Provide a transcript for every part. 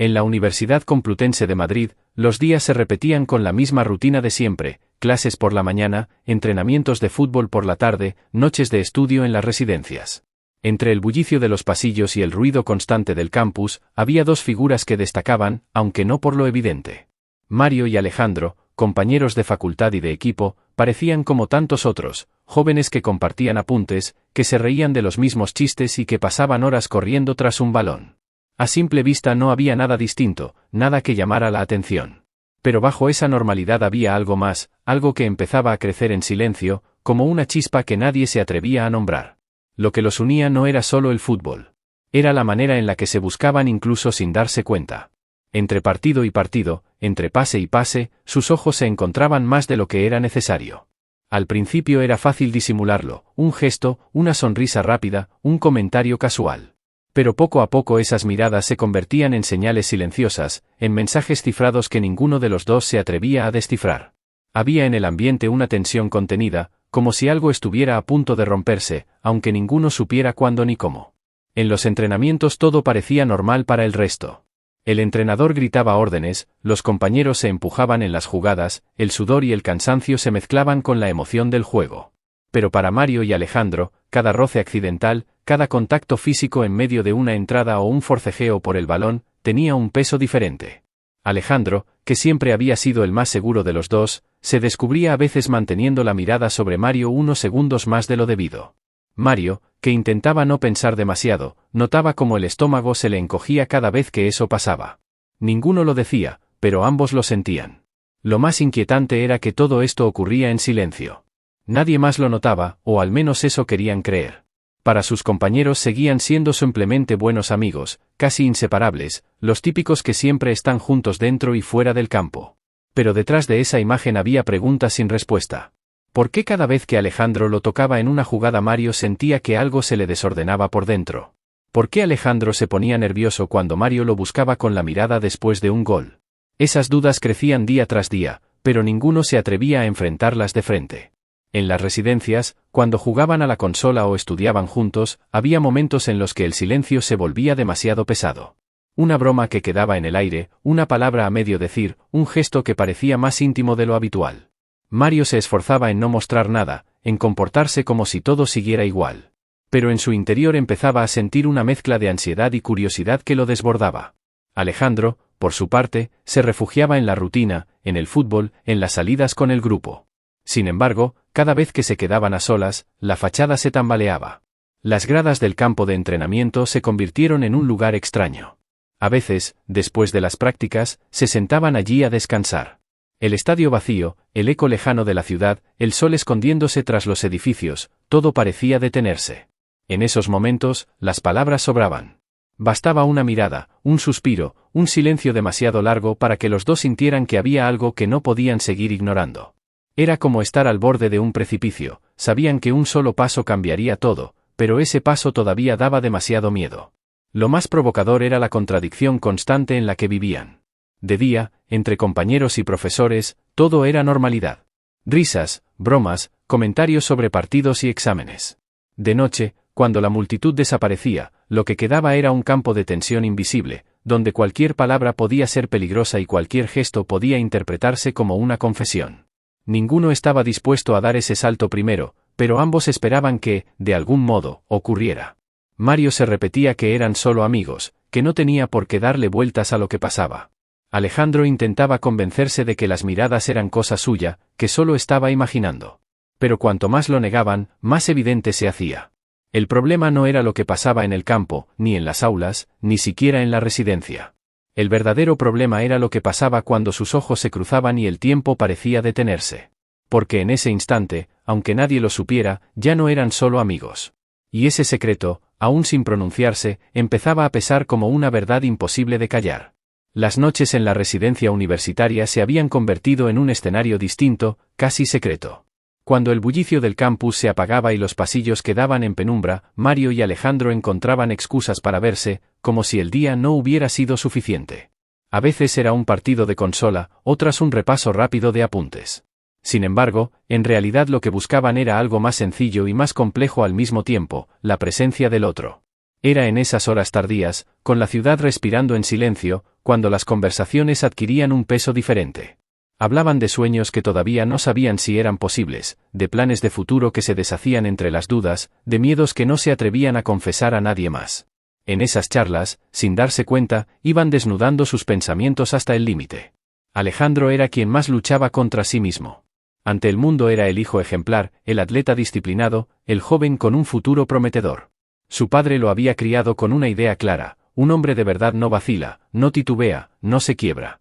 En la Universidad Complutense de Madrid, los días se repetían con la misma rutina de siempre: clases por la mañana, entrenamientos de fútbol por la tarde, noches de estudio en las residencias. Entre el bullicio de los pasillos y el ruido constante del campus, había dos figuras que destacaban, aunque no por lo evidente. Mario y Alejandro, compañeros de facultad y de equipo, parecían como tantos otros, jóvenes que compartían apuntes, que se reían de los mismos chistes y que pasaban horas corriendo tras un balón. A simple vista no había nada distinto, nada que llamara la atención. Pero bajo esa normalidad había algo más, algo que empezaba a crecer en silencio, como una chispa que nadie se atrevía a nombrar. Lo que los unía no era solo el fútbol. Era la manera en la que se buscaban incluso sin darse cuenta. Entre partido y partido, entre pase y pase, sus ojos se encontraban más de lo que era necesario. Al principio era fácil disimularlo: un gesto, una sonrisa rápida, un comentario casual. Pero poco a poco esas miradas se convertían en señales silenciosas, en mensajes cifrados que ninguno de los dos se atrevía a descifrar. Había en el ambiente una tensión contenida, como si algo estuviera a punto de romperse, aunque ninguno supiera cuándo ni cómo. En los entrenamientos todo parecía normal para el resto. El entrenador gritaba órdenes, los compañeros se empujaban en las jugadas, el sudor y el cansancio se mezclaban con la emoción del juego. Pero para Mario y Alejandro, cada roce accidental, cada contacto físico en medio de una entrada o un forcejeo por el balón, tenía un peso diferente. Alejandro, que siempre había sido el más seguro de los dos, se descubría a veces manteniendo la mirada sobre Mario unos segundos más de lo debido. Mario, que intentaba no pensar demasiado, notaba cómo el estómago se le encogía cada vez que eso pasaba. Ninguno lo decía, pero ambos lo sentían. Lo más inquietante era que todo esto ocurría en silencio. Nadie más lo notaba, o al menos eso querían creer. Para sus compañeros seguían siendo simplemente buenos amigos, casi inseparables, los típicos que siempre están juntos dentro y fuera del campo. Pero detrás de esa imagen había preguntas sin respuesta. ¿Por qué cada vez que Alejandro lo tocaba en una jugada Mario sentía que algo se le desordenaba por dentro? ¿Por qué Alejandro se ponía nervioso cuando Mario lo buscaba con la mirada después de un gol? Esas dudas crecían día tras día, pero ninguno se atrevía a enfrentarlas de frente. En las residencias, cuando jugaban a la consola o estudiaban juntos, había momentos en los que el silencio se volvía demasiado pesado. Una broma que quedaba en el aire, una palabra a medio decir, un gesto que parecía más íntimo de lo habitual. Mario se esforzaba en no mostrar nada, en comportarse como si todo siguiera igual. Pero en su interior empezaba a sentir una mezcla de ansiedad y curiosidad que lo desbordaba. Alejandro, por su parte, se refugiaba en la rutina, en el fútbol, en las salidas con el grupo. Sin embargo, cada vez que se quedaban a solas, la fachada se tambaleaba. Las gradas del campo de entrenamiento se convirtieron en un lugar extraño. A veces, después de las prácticas, se sentaban allí a descansar. El estadio vacío, el eco lejano de la ciudad, el sol escondiéndose tras los edificios, todo parecía detenerse. En esos momentos, las palabras sobraban. Bastaba una mirada, un suspiro, un silencio demasiado largo para que los dos sintieran que había algo que no podían seguir ignorando. Era como estar al borde de un precipicio, sabían que un solo paso cambiaría todo, pero ese paso todavía daba demasiado miedo. Lo más provocador era la contradicción constante en la que vivían. De día, entre compañeros y profesores, todo era normalidad. Risas, bromas, comentarios sobre partidos y exámenes. De noche, cuando la multitud desaparecía, lo que quedaba era un campo de tensión invisible, donde cualquier palabra podía ser peligrosa y cualquier gesto podía interpretarse como una confesión. Ninguno estaba dispuesto a dar ese salto primero, pero ambos esperaban que, de algún modo, ocurriera. Mario se repetía que eran solo amigos, que no tenía por qué darle vueltas a lo que pasaba. Alejandro intentaba convencerse de que las miradas eran cosa suya, que solo estaba imaginando. Pero cuanto más lo negaban, más evidente se hacía. El problema no era lo que pasaba en el campo, ni en las aulas, ni siquiera en la residencia. El verdadero problema era lo que pasaba cuando sus ojos se cruzaban y el tiempo parecía detenerse. Porque en ese instante, aunque nadie lo supiera, ya no eran solo amigos. Y ese secreto, aún sin pronunciarse, empezaba a pesar como una verdad imposible de callar. Las noches en la residencia universitaria se habían convertido en un escenario distinto, casi secreto. Cuando el bullicio del campus se apagaba y los pasillos quedaban en penumbra, Mario y Alejandro encontraban excusas para verse, como si el día no hubiera sido suficiente. A veces era un partido de consola, otras un repaso rápido de apuntes. Sin embargo, en realidad lo que buscaban era algo más sencillo y más complejo al mismo tiempo: la presencia del otro. Era en esas horas tardías, con la ciudad respirando en silencio, cuando las conversaciones adquirían un peso diferente. Hablaban de sueños que todavía no sabían si eran posibles, de planes de futuro que se deshacían entre las dudas, de miedos que no se atrevían a confesar a nadie más. En esas charlas, sin darse cuenta, iban desnudando sus pensamientos hasta el límite. Alejandro era quien más luchaba contra sí mismo. Ante el mundo era el hijo ejemplar, el atleta disciplinado, el joven con un futuro prometedor. Su padre lo había criado con una idea clara: un hombre de verdad no vacila, no titubea, no se quiebra.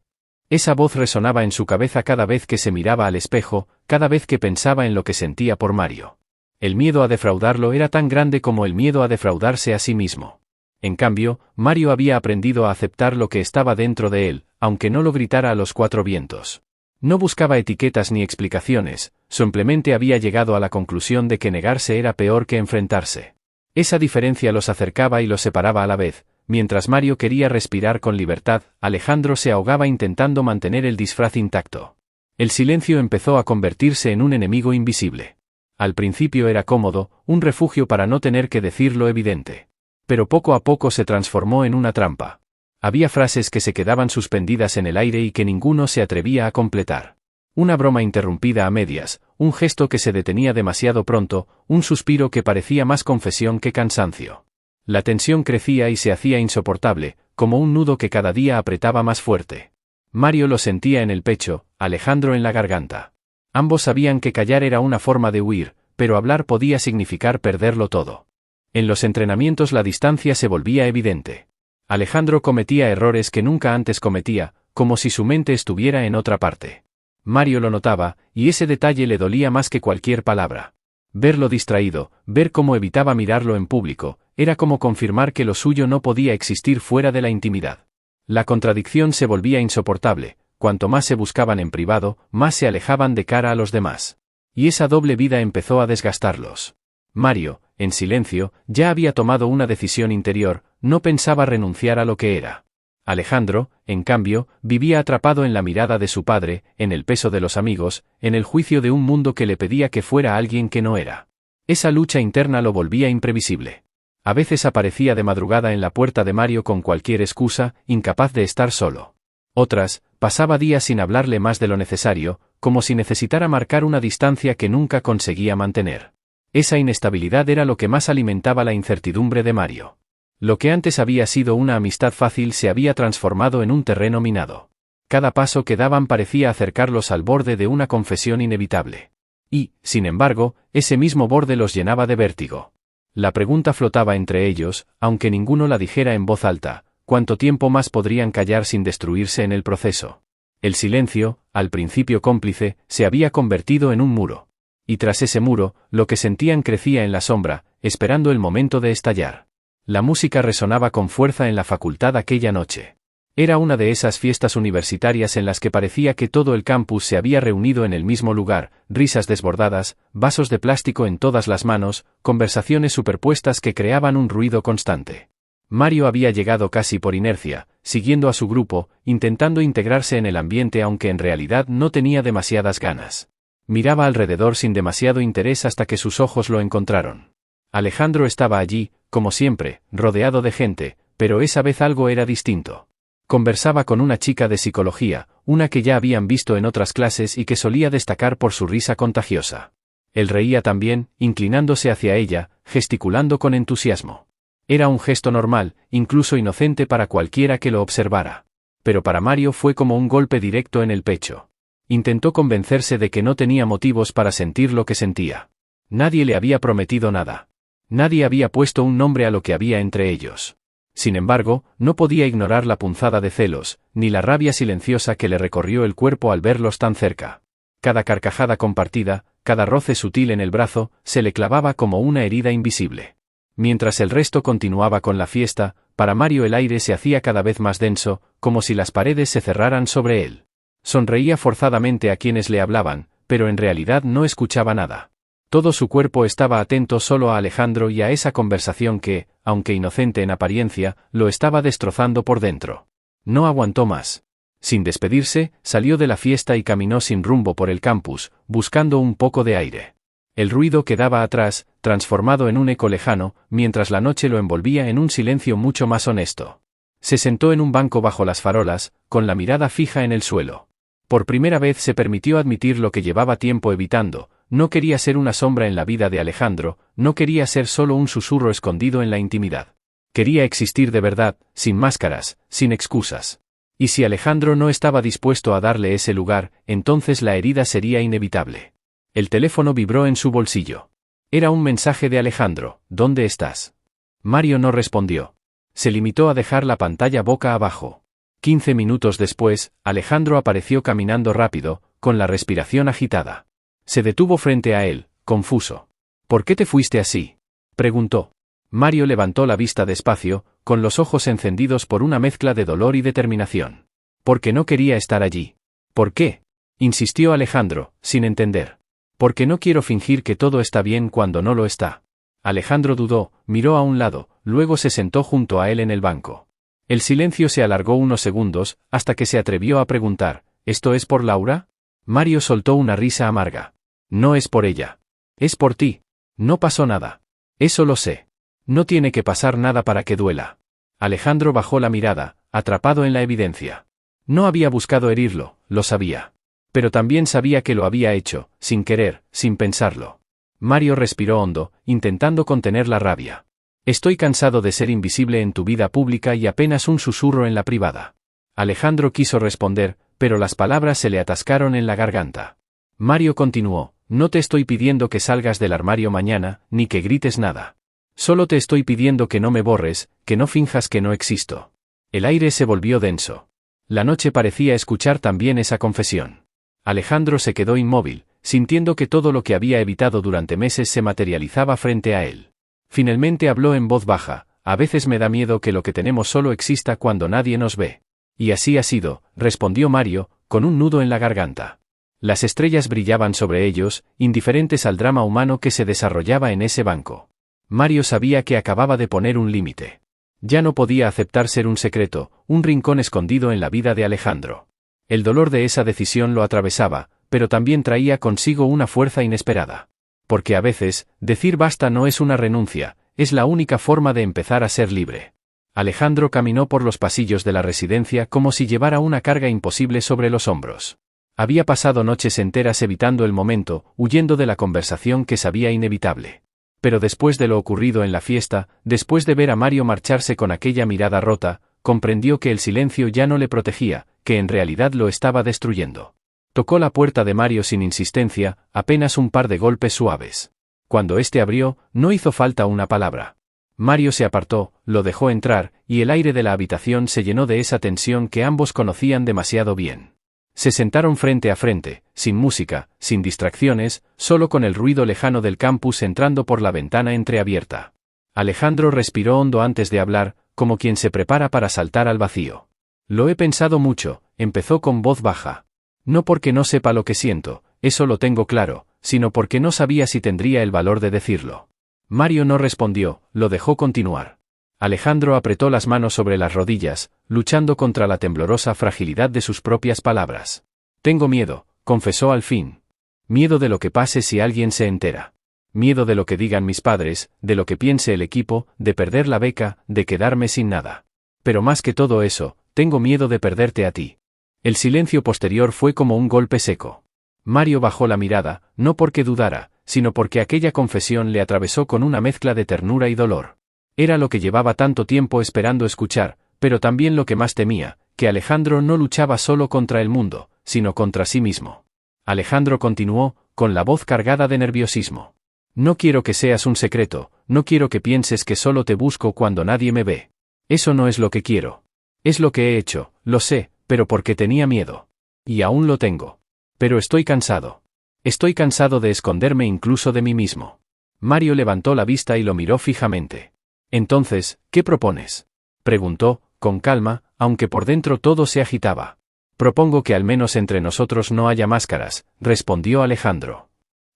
Esa voz resonaba en su cabeza cada vez que se miraba al espejo, cada vez que pensaba en lo que sentía por Mario. El miedo a defraudarlo era tan grande como el miedo a defraudarse a sí mismo. En cambio, Mario había aprendido a aceptar lo que estaba dentro de él, aunque no lo gritara a los cuatro vientos. No buscaba etiquetas ni explicaciones, simplemente había llegado a la conclusión de que negarse era peor que enfrentarse. Esa diferencia los acercaba y los separaba a la vez. Mientras Mario quería respirar con libertad, Alejandro se ahogaba intentando mantener el disfraz intacto. El silencio empezó a convertirse en un enemigo invisible. Al principio era cómodo, un refugio para no tener que decir lo evidente. Pero poco a poco se transformó en una trampa. Había frases que se quedaban suspendidas en el aire y que ninguno se atrevía a completar. Una broma interrumpida a medias, un gesto que se detenía demasiado pronto, un suspiro que parecía más confesión que cansancio. La tensión crecía y se hacía insoportable, como un nudo que cada día apretaba más fuerte. Mario lo sentía en el pecho, Alejandro en la garganta. Ambos sabían que callar era una forma de huir, pero hablar podía significar perderlo todo. En los entrenamientos la distancia se volvía evidente. Alejandro cometía errores que nunca antes cometía, como si su mente estuviera en otra parte. Mario lo notaba, y ese detalle le dolía más que cualquier palabra. Verlo distraído, ver cómo evitaba mirarlo en público, era como confirmar que lo suyo no podía existir fuera de la intimidad. La contradicción se volvía insoportable: cuanto más se buscaban en privado, más se alejaban de cara a los demás. Y esa doble vida empezó a desgastarlos. Mario, en silencio, ya había tomado una decisión interior: no pensaba renunciar a lo que era. Alejandro, en cambio, vivía atrapado en la mirada de su padre, en el peso de los amigos, en el juicio de un mundo que le pedía que fuera alguien que no era. Esa lucha interna lo volvía imprevisible. A veces aparecía de madrugada en la puerta de Mario con cualquier excusa, incapaz de estar solo. Otras, pasaba días sin hablarle más de lo necesario, como si necesitara marcar una distancia que nunca conseguía mantener. Esa inestabilidad era lo que más alimentaba la incertidumbre de Mario. Lo que antes había sido una amistad fácil se había transformado en un terreno minado. Cada paso que daban parecía acercarlos al borde de una confesión inevitable. Y, sin embargo, ese mismo borde los llenaba de vértigo. La pregunta flotaba entre ellos, aunque ninguno la dijera en voz alta: ¿cuánto tiempo más podrían callar sin destruirse en el proceso? El silencio, al principio cómplice, se había convertido en un muro. Y tras ese muro, lo que sentían crecía en la sombra, esperando el momento de estallar. La música resonaba con fuerza en la facultad aquella noche. Era una de esas fiestas universitarias en las que parecía que todo el campus se había reunido en el mismo lugar: risas desbordadas, vasos de plástico en todas las manos, conversaciones superpuestas que creaban un ruido constante. Mario había llegado casi por inercia, siguiendo a su grupo, intentando integrarse en el ambiente aunque en realidad no tenía demasiadas ganas. Miraba alrededor sin demasiado interés hasta que sus ojos lo encontraron. Alejandro estaba allí, como siempre, rodeado de gente, pero esa vez algo era distinto. Conversaba con una chica de psicología, una que ya habían visto en otras clases y que solía destacar por su risa contagiosa. Él reía también, inclinándose hacia ella, gesticulando con entusiasmo. Era un gesto normal, incluso inocente para cualquiera que lo observara. Pero para Mario fue como un golpe directo en el pecho. Intentó convencerse de que no tenía motivos para sentir lo que sentía. Nadie le había prometido nada. Nadie había puesto un nombre a lo que había entre ellos. Sin embargo, no podía ignorar la punzada de celos, ni la rabia silenciosa que le recorrió el cuerpo al verlos tan cerca. Cada carcajada compartida, cada roce sutil en el brazo, se le clavaba como una herida invisible. Mientras el resto continuaba con la fiesta, para Mario el aire se hacía cada vez más denso, como si las paredes se cerraran sobre él. Sonreía forzadamente a quienes le hablaban, pero en realidad no escuchaba nada. Todo su cuerpo estaba atento solo a Alejandro y a esa conversación que, aunque inocente en apariencia, lo estaba destrozando por dentro. No aguantó más. Sin despedirse, salió de la fiesta y caminó sin rumbo por el campus, buscando un poco de aire. El ruido quedaba atrás, transformado en un eco lejano, mientras la noche lo envolvía en un silencio mucho más honesto. Se sentó en un banco bajo las farolas, con la mirada fija en el suelo. Por primera vez se permitió admitir lo que llevaba tiempo evitando: no quería ser una sombra en la vida de Alejandro, no quería ser solo un susurro escondido en la intimidad. Quería existir de verdad, sin máscaras, sin excusas. Y si Alejandro no estaba dispuesto a darle ese lugar, entonces la herida sería inevitable. El teléfono vibró en su bolsillo. Era un mensaje de Alejandro: ¿dónde estás? Mario no respondió. Se limitó a dejar la pantalla boca abajo. 15 minutos después, Alejandro apareció caminando rápido, con la respiración agitada. Se detuvo frente a él, confuso. ¿Por qué te fuiste así?, preguntó. Mario levantó la vista despacio, con los ojos encendidos por una mezcla de dolor y determinación. Porque no quería estar allí. ¿Por qué?, insistió Alejandro, sin entender. Porque no quiero fingir que todo está bien cuando no lo está. Alejandro dudó, miró a un lado, luego se sentó junto a él en el banco. El silencio se alargó unos segundos, hasta que se atrevió a preguntar: ¿esto es por Laura? Mario soltó una risa amarga. No es por ella. Es por ti. No pasó nada. Eso lo sé. No tiene que pasar nada para que duela. Alejandro bajó la mirada, atrapado en la evidencia. No había buscado herirlo, lo sabía. Pero también sabía que lo había hecho, sin querer, sin pensarlo. Mario respiró hondo, intentando contener la rabia. Estoy cansado de ser invisible en tu vida pública y apenas un susurro en la privada. Alejandro quiso responder, pero las palabras se le atascaron en la garganta. Mario continuó: no te estoy pidiendo que salgas del armario mañana, ni que grites nada. Solo te estoy pidiendo que no me borres, que no finjas que no existo. El aire se volvió denso. La noche parecía escuchar también esa confesión. Alejandro se quedó inmóvil, sintiendo que todo lo que había evitado durante meses se materializaba frente a él. Finalmente habló en voz baja: a veces me da miedo que lo que tenemos solo exista cuando nadie nos ve. Y así ha sido, respondió Mario, con un nudo en la garganta. Las estrellas brillaban sobre ellos, indiferentes al drama humano que se desarrollaba en ese banco. Mario sabía que acababa de poner un límite. Ya no podía aceptar ser un secreto, un rincón escondido en la vida de Alejandro. El dolor de esa decisión lo atravesaba, pero también traía consigo una fuerza inesperada. Porque a veces, decir basta no es una renuncia, es la única forma de empezar a ser libre. Alejandro caminó por los pasillos de la residencia como si llevara una carga imposible sobre los hombros. Había pasado noches enteras evitando el momento, huyendo de la conversación que sabía inevitable. Pero después de lo ocurrido en la fiesta, después de ver a Mario marcharse con aquella mirada rota, comprendió que el silencio ya no le protegía, que en realidad lo estaba destruyendo. Tocó la puerta de Mario sin insistencia, apenas un par de golpes suaves. Cuando éste abrió, no hizo falta una palabra. Mario se apartó, lo dejó entrar, y el aire de la habitación se llenó de esa tensión que ambos conocían demasiado bien. Se sentaron frente a frente, sin música, sin distracciones, solo con el ruido lejano del campus entrando por la ventana entreabierta. Alejandro respiró hondo antes de hablar, como quien se prepara para saltar al vacío. Lo he pensado mucho, empezó con voz baja. No porque no sepa lo que siento, eso lo tengo claro, sino porque no sabía si tendría el valor de decirlo. Mario no respondió, lo dejó continuar. Alejandro apretó las manos sobre las rodillas, luchando contra la temblorosa fragilidad de sus propias palabras. Tengo miedo, confesó al fin. Miedo de lo que pase si alguien se entera. Miedo de lo que digan mis padres, de lo que piense el equipo, de perder la beca, de quedarme sin nada. Pero más que todo eso, tengo miedo de perderte a ti. El silencio posterior fue como un golpe seco. Mario bajó la mirada, no porque dudara, sino porque aquella confesión le atravesó con una mezcla de ternura y dolor. Era lo que llevaba tanto tiempo esperando escuchar, pero también lo que más temía, que Alejandro no luchaba solo contra el mundo, sino contra sí mismo. Alejandro continuó, con la voz cargada de nerviosismo. No quiero que seas un secreto, no quiero que pienses que solo te busco cuando nadie me ve. Eso no es lo que quiero. Es lo que he hecho, lo sé, pero porque tenía miedo. Y aún lo tengo. Pero estoy cansado. Estoy cansado de esconderme incluso de mí mismo. Mario levantó la vista y lo miró fijamente. Entonces, ¿qué propones?, preguntó, con calma, aunque por dentro todo se agitaba. Propongo que al menos entre nosotros no haya máscaras, respondió Alejandro.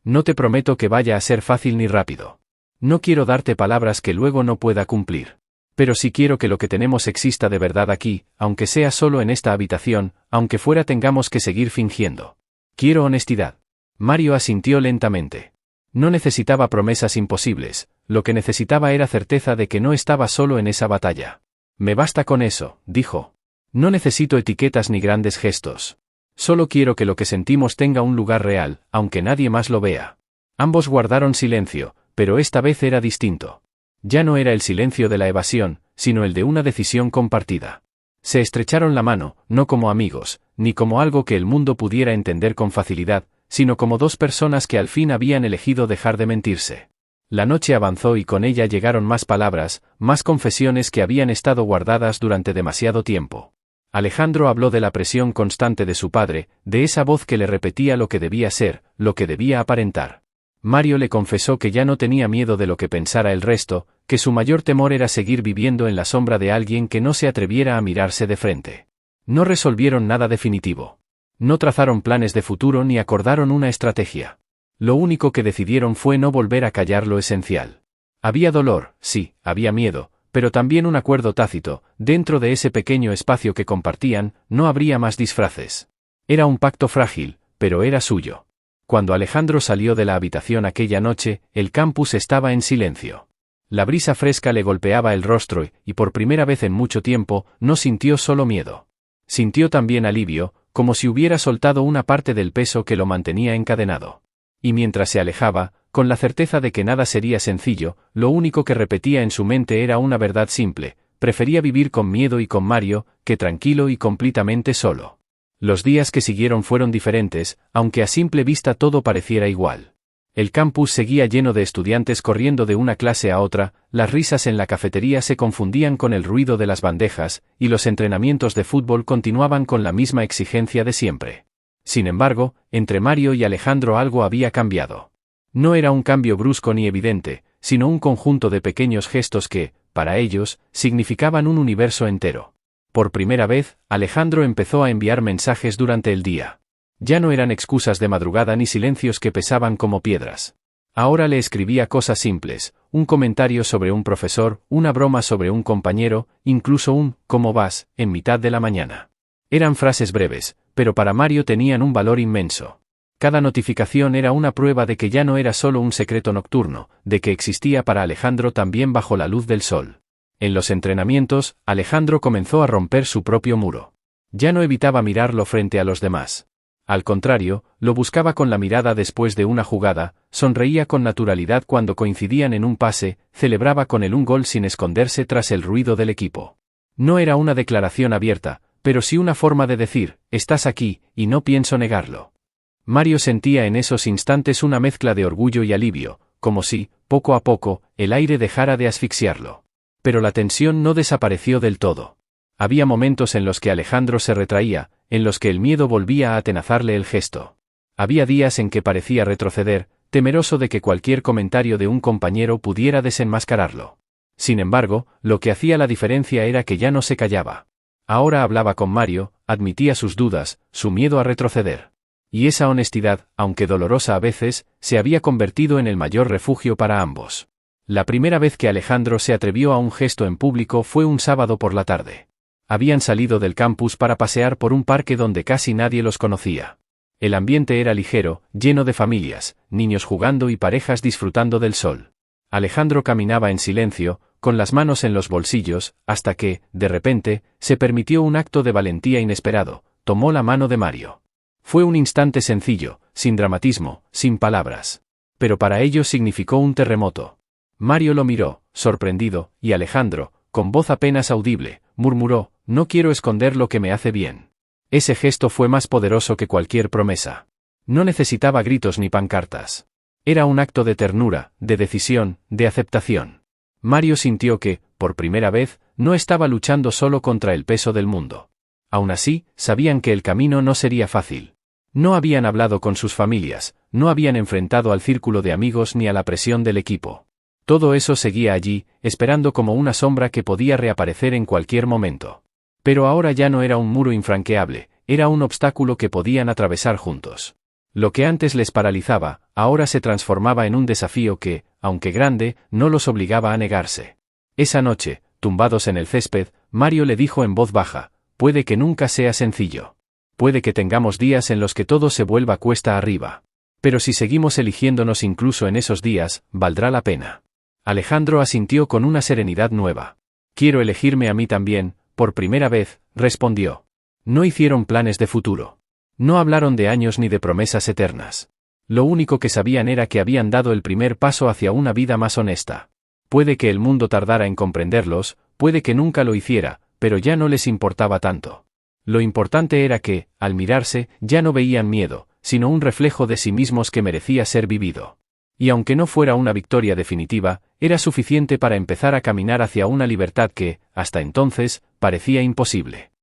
No te prometo que vaya a ser fácil ni rápido. No quiero darte palabras que luego no pueda cumplir. Pero sí quiero que lo que tenemos exista de verdad aquí, aunque sea solo en esta habitación, aunque fuera tengamos que seguir fingiendo. Quiero honestidad. Mario asintió lentamente. No necesitaba promesas imposibles, lo que necesitaba era certeza de que no estaba solo en esa batalla. Me basta con eso, dijo. No necesito etiquetas ni grandes gestos. Solo quiero que lo que sentimos tenga un lugar real, aunque nadie más lo vea. Ambos guardaron silencio, pero esta vez era distinto. Ya no era el silencio de la evasión, sino el de una decisión compartida. Se estrecharon la mano, no como amigos, ni como algo que el mundo pudiera entender con facilidad, sino como dos personas que al fin habían elegido dejar de mentirse. La noche avanzó y con ella llegaron más palabras, más confesiones que habían estado guardadas durante demasiado tiempo. Alejandro habló de la presión constante de su padre, de esa voz que le repetía lo que debía ser, lo que debía aparentar. Mario le confesó que ya no tenía miedo de lo que pensara el resto, que su mayor temor era seguir viviendo en la sombra de alguien que no se atreviera a mirarse de frente. No resolvieron nada definitivo. No trazaron planes de futuro ni acordaron una estrategia. Lo único que decidieron fue no volver a callar lo esencial. Había dolor, sí, había miedo, pero también un acuerdo tácito, dentro de ese pequeño espacio que compartían, no habría más disfraces. Era un pacto frágil, pero era suyo. Cuando Alejandro salió de la habitación aquella noche, el campus estaba en silencio. La brisa fresca le golpeaba el rostro y por primera vez en mucho tiempo, no sintió solo miedo. Sintió también alivio, como si hubiera soltado una parte del peso que lo mantenía encadenado. Y mientras se alejaba, con la certeza de que nada sería sencillo, lo único que repetía en su mente era una verdad simple: prefería vivir con miedo y con Mario, que tranquilo y completamente solo. Los días que siguieron fueron diferentes, aunque a simple vista todo pareciera igual. El campus seguía lleno de estudiantes corriendo de una clase a otra, las risas en la cafetería se confundían con el ruido de las bandejas, y los entrenamientos de fútbol continuaban con la misma exigencia de siempre. Sin embargo, entre Mario y Alejandro algo había cambiado. No era un cambio brusco ni evidente, sino un conjunto de pequeños gestos que, para ellos, significaban un universo entero. Por primera vez, Alejandro empezó a enviar mensajes durante el día. Ya no eran excusas de madrugada ni silencios que pesaban como piedras. Ahora le escribía cosas simples, un comentario sobre un profesor, una broma sobre un compañero, incluso un «¿Cómo vas?», en mitad de la mañana. Eran frases breves, pero para Mario tenían un valor inmenso. Cada notificación era una prueba de que ya no era solo un secreto nocturno, de que existía para Alejandro también bajo la luz del sol. En los entrenamientos, Alejandro comenzó a romper su propio muro. Ya no evitaba mirarlo frente a los demás. Al contrario, lo buscaba con la mirada después de una jugada, sonreía con naturalidad cuando coincidían en un pase, celebraba con él un gol sin esconderse tras el ruido del equipo. No era una declaración abierta, pero sí una forma de decir: estás aquí, y no pienso negarlo. Mario sentía en esos instantes una mezcla de orgullo y alivio, como si, poco a poco, el aire dejara de asfixiarlo. Pero la tensión no desapareció del todo. Había momentos en los que Alejandro se retraía, en los que el miedo volvía a atenazarle el gesto. Había días en que parecía retroceder, temeroso de que cualquier comentario de un compañero pudiera desenmascararlo. Sin embargo, lo que hacía la diferencia era que ya no se callaba. Ahora hablaba con Mario, admitía sus dudas, su miedo a retroceder. Y esa honestidad, aunque dolorosa a veces, se había convertido en el mayor refugio para ambos. La primera vez que Alejandro se atrevió a un gesto en público fue un sábado por la tarde. Habían salido del campus para pasear por un parque donde casi nadie los conocía. El ambiente era ligero, lleno de familias, niños jugando y parejas disfrutando del sol. Alejandro caminaba en silencio, con las manos en los bolsillos, hasta que, de repente, se permitió un acto de valentía inesperado: tomó la mano de Mario. Fue un instante sencillo, sin dramatismo, sin palabras. Pero para ellos significó un terremoto. Mario lo miró, sorprendido, y Alejandro, con voz apenas audible, murmuró: «No quiero esconder lo que me hace bien». Ese gesto fue más poderoso que cualquier promesa. No necesitaba gritos ni pancartas. Era un acto de ternura, de decisión, de aceptación. Mario sintió que, por primera vez, no estaba luchando solo contra el peso del mundo. Aún así, sabían que el camino no sería fácil. No habían hablado con sus familias, no habían enfrentado al círculo de amigos ni a la presión del equipo. Todo eso seguía allí, esperando como una sombra que podía reaparecer en cualquier momento. Pero ahora ya no era un muro infranqueable, era un obstáculo que podían atravesar juntos. Lo que antes les paralizaba, ahora se transformaba en un desafío que, aunque grande, no los obligaba a negarse. Esa noche, tumbados en el césped, Mario le dijo en voz baja: «Puede que nunca sea sencillo. Puede que tengamos días en los que todo se vuelva cuesta arriba. Pero si seguimos eligiéndonos incluso en esos días, valdrá la pena. Alejandro asintió con una serenidad nueva. Quiero elegirme a mí también, por primera vez, respondió. No hicieron planes de futuro. No hablaron de años ni de promesas eternas. Lo único que sabían era que habían dado el primer paso hacia una vida más honesta. Puede que el mundo tardara en comprenderlos, puede que nunca lo hiciera, pero ya no les importaba tanto. Lo importante era que, al mirarse, ya no veían miedo, sino un reflejo de sí mismos que merecía ser vivido. Y aunque no fuera una victoria definitiva, era suficiente para empezar a caminar hacia una libertad que, hasta entonces, parecía imposible.